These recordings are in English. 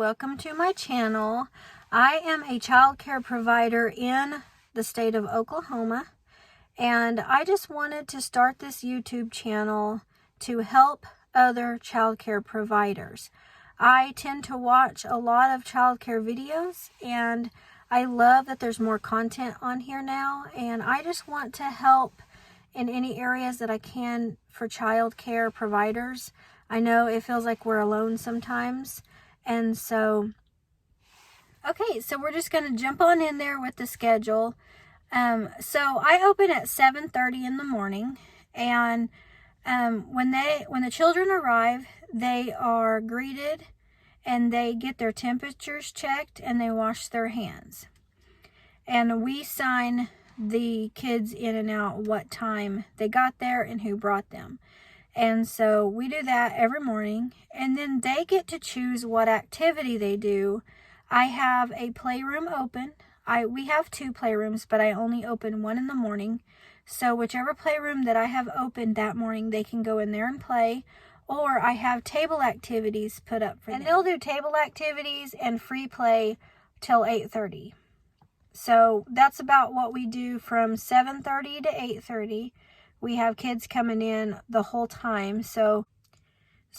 welcome to my channel. I am a child care provider in the state of Oklahoma, and I just wanted to start this YouTube channel to help other child care providers. I tend to watch a lot of child care videos, and I love that there's more content on here now, and I just want to help in any areas that I can for child care providers. I know it feels like we're alone sometimes. And so, okay, so we're just going to jump on in there with the schedule. So I open at 7:30 in the morning, and when the children arrive, they are greeted and they get their temperatures checked and they wash their hands. And we sign the kids in and out what time they got there and who brought them. And so we do that every morning, and then they get to choose what activity they do. I have a playroom open. We have 2 playrooms, but I only open one in the morning. So whichever playroom that I have opened that morning, they can go in there and play. Or I have table activities put up for them. And they'll do table activities and free play till 8:30. So that's about what we do from 7:30 to 8:30. We have kids coming in the whole time. So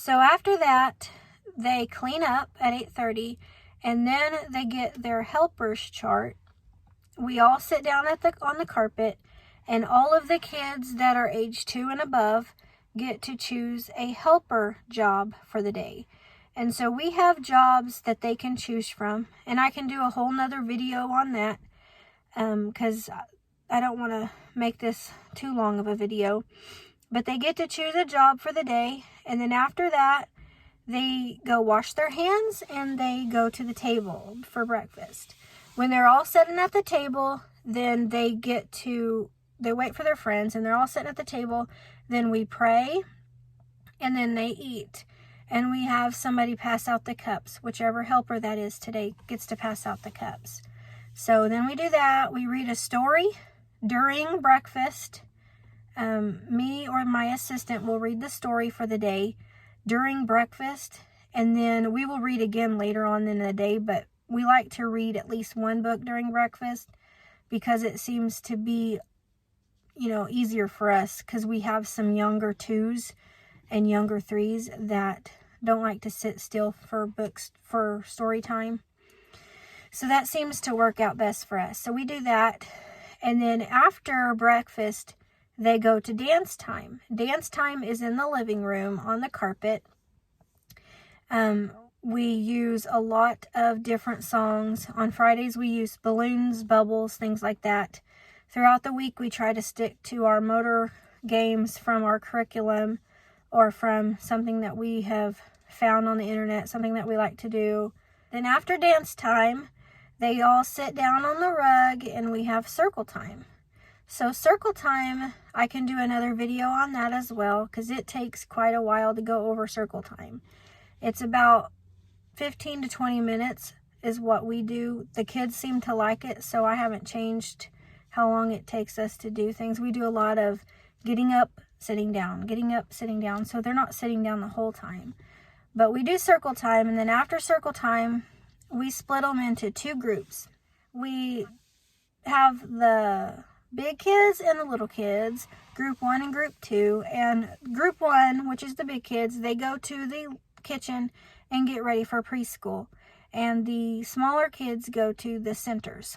after that, they clean up at 8:30, and then they get their helpers chart. We all sit down on the carpet, and all of the kids that are age 2 and above get to choose a helper job for the day. And so we have jobs that they can choose from, and I can do a whole nother video on that because I don't want to make this too long of a video. But they get to choose a job for the day, and then after that, they go wash their hands and they go to the table for breakfast. When they're all sitting at the table, then they wait for their friends, and they're all sitting at the table. Then we pray, and then they eat. And we have somebody pass out the cups. Whichever helper that is today gets to pass out the cups. So then we do that. We read a story during breakfast. Me or my assistant will read the story for the day during breakfast, and then we will read again later on in the day, but we like to read at least one book during breakfast because it seems to be, easier for us because we have some younger 2s and younger 3s that don't like to sit still for books for story time. So that seems to work out best for us. So we do that. And then after breakfast, they go to dance time. Dance time is in the living room on the carpet. We use a lot of different songs. On Fridays, we use balloons, bubbles, things like that. Throughout the week, we try to stick to our motor games from our curriculum or from something that we have found on the internet, something that we like to do. Then after dance time, they all sit down on the rug and we have circle time. So circle time, I can do another video on that as well because it takes quite a while to go over circle time. It's about 15 to 20 minutes is what we do. The kids seem to like it, so I haven't changed how long it takes us to do things. We do a lot of getting up, sitting down, getting up, sitting down, so they're not sitting down the whole time. But we do circle time, and then after circle time, we split them into 2 groups. We have the big kids and the little kids, group 1 and group 2. And group 1, which is the big kids, they go to the kitchen and get ready for preschool. And the smaller kids go to the centers.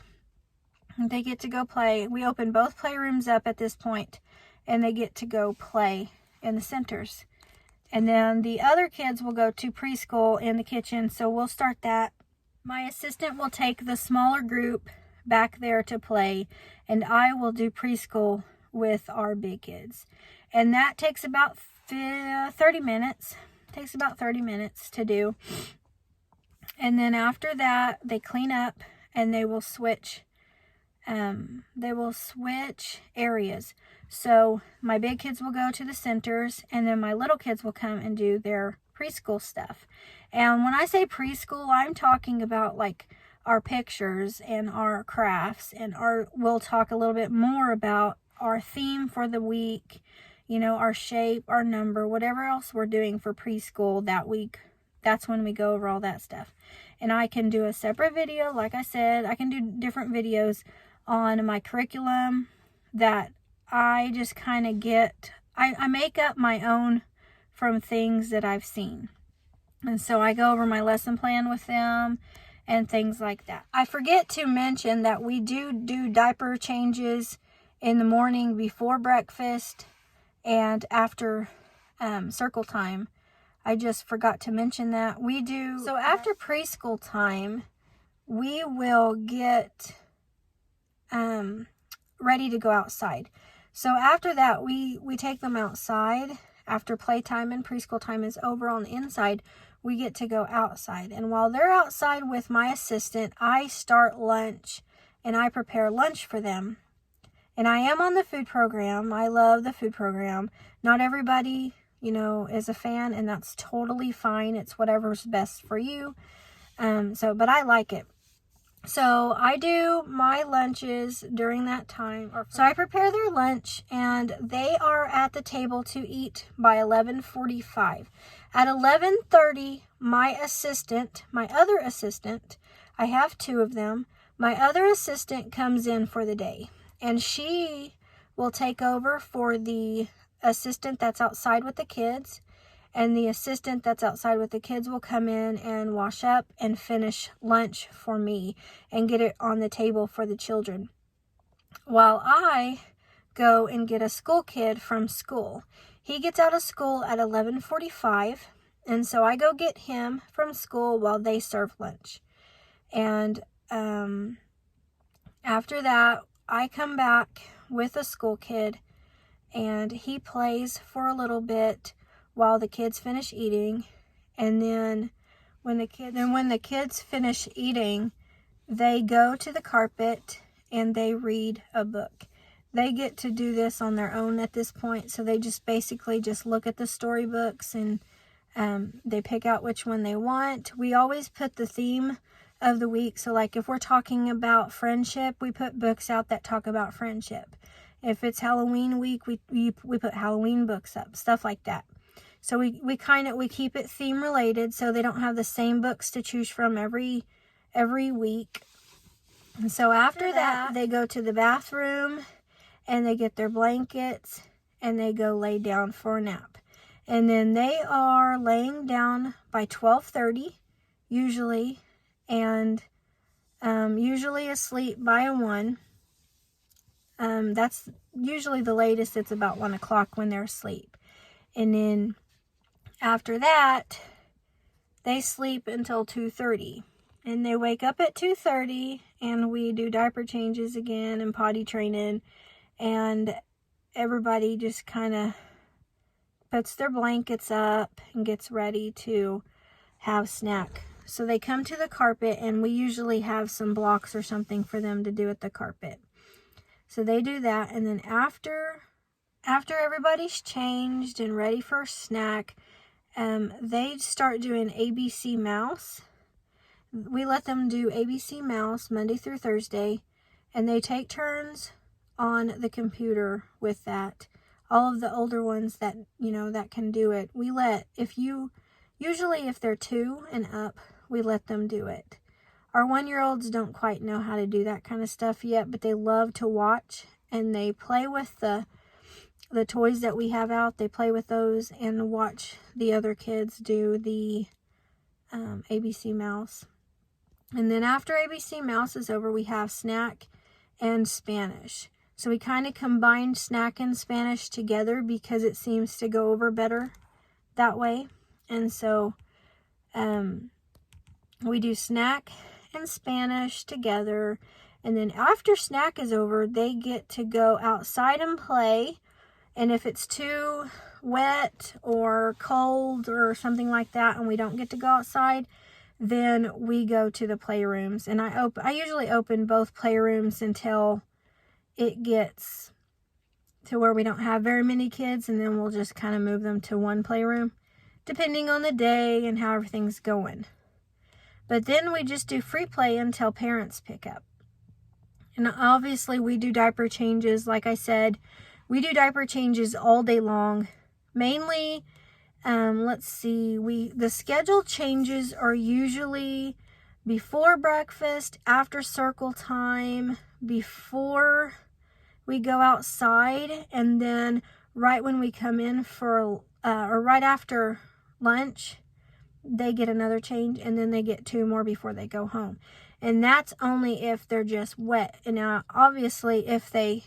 They get to go play. We open both playrooms up at this point, and they get to go play in the centers. And then the other kids will go to preschool in the kitchen, so we'll start that. My assistant will take the smaller group back there to play, and I will do preschool with our big kids. And that takes about 30 minutes. Takes about 30 minutes to do. And then after that, they clean up and they will switch areas. So my big kids will go to the centers, and then my little kids will come and do their preschool stuff. And when I say preschool, I'm talking about like our pictures and our crafts, and we'll talk a little bit more about our theme for the week, our shape, our number, whatever else we're doing for preschool that week. That's when we go over all that stuff. And I can do a separate video. Like I said, I can do different videos on my curriculum that I just kind of get, I make up my own from things that I've seen. And so I go over my lesson plan with them and things like that. I forget to mention that we do diaper changes in the morning before breakfast and after circle time. I just forgot to mention that. We do, so after preschool time, we will get ready to go outside. So after that, we take them outside. After playtime and preschool time is over on the inside, we get to go outside. And while they're outside with my assistant, I start lunch and I prepare lunch for them. And I am on the food program. I love the food program. Not everybody, you know, is a fan, and that's totally fine. It's whatever's best for you. But I like it. So I do my lunches during that time. So I prepare their lunch, and they are at the table to eat by 11:45. At 11:30, my other assistant, I have two of them, my other assistant comes in for the day. And she will take over for the assistant that's outside with the kids. And the assistant that's outside with the kids will come in and wash up and finish lunch for me and get it on the table for the children. While I go and get a school kid from school. He gets out of school at 11:45. And so I go get him from school while they serve lunch. And after that, I come back with a school kid and he plays for a little bit while the kids finish eating. And then when the kids finish eating, they go to the carpet and they read a book. They get to do this on their own at this point. So they just basically just look at the storybooks and they pick out which one they want. We always put the theme of the week. So like if we're talking about friendship, we put books out that talk about friendship. If it's Halloween week, we put Halloween books up, stuff like that. So we keep it theme related, so they don't have the same books to choose from every week. And so after that, they go to the bathroom and they get their blankets and they go lay down for a nap. And then they are laying down by 12:30 usually, and usually asleep by 1. That's usually the latest. It's about 1 o'clock when they're asleep. And then after that, they sleep until 2:30. And they wake up at 2:30 and we do diaper changes again and potty training. And everybody just kind of puts their blankets up and gets ready to have snack. So they come to the carpet and we usually have some blocks or something for them to do at the carpet. So they do that, and then after everybody's changed and ready for a snack, they start doing ABC Mouse. We let them do ABC Mouse Monday through Thursday, and they take turns on the computer with that. All of the older ones that, that can do it, usually if they're 2 and up, we let them do it. Our 1-year-olds don't quite know how to do that kind of stuff yet, but they love to watch, and they play with the toys that we have out. They play with those and watch the other kids do the ABC Mouse. And then after ABC Mouse is over, we have snack and Spanish. So we kind of combined snack and Spanish together because it seems to go over better that way. And so we do snack and Spanish together, and then after snack is over, they get to go outside and play. And if it's too wet or cold or something like that and we don't get to go outside, then we go to the playrooms. And I usually open both playrooms until it gets to where we don't have very many kids, and then we'll just kind of move them to one playroom depending on the day and how everything's going. But then we just do free play until parents pick up. And obviously we do diaper changes. Like I said, we do diaper changes all day long. Mainly, the schedule changes are usually before breakfast, after circle time, before we go outside, and then right when we come in for, or right after lunch, they get another change, and then they get 2 more before they go home. And that's only if they're just wet. And now, obviously, if they,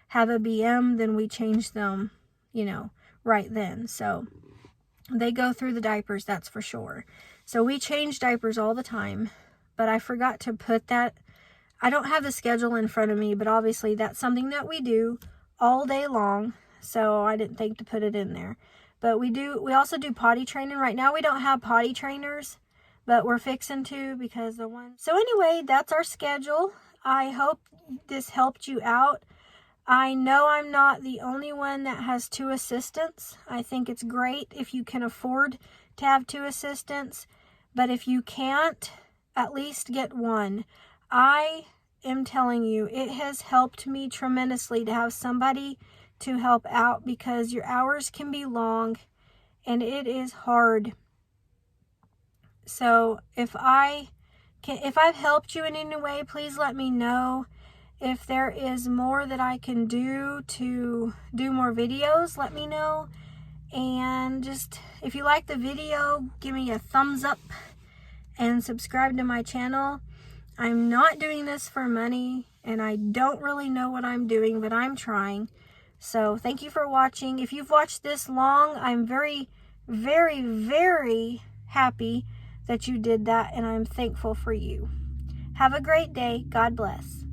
have a BM, then we change them, right then. So they go through the diapers, that's for sure. So we change diapers all the time, but I forgot to put that. I don't have the schedule in front of me, but obviously that's something that we do all day long. So I didn't think to put it in there. But we also do potty training. Right now we don't have potty trainers, but we're fixing to, because the one. So anyway, that's our schedule. I hope this helped you out. I know I'm not the only one that has 2 assistants. I think it's great if you can afford to have 2 assistants, but if you can't, at least get 1. I am telling you, it has helped me tremendously to have somebody to help out, because your hours can be long and it is hard. So if I've helped you in any way, please let me know. If there is more that I can do to do more videos, let me know. And just, if you like the video, give me a thumbs up and subscribe to my channel. I'm not doing this for money, and I don't really know what I'm doing, but I'm trying. So thank you for watching. If you've watched this long, I'm very, very, very happy that you did that, and I'm thankful for you. Have a great day. God bless.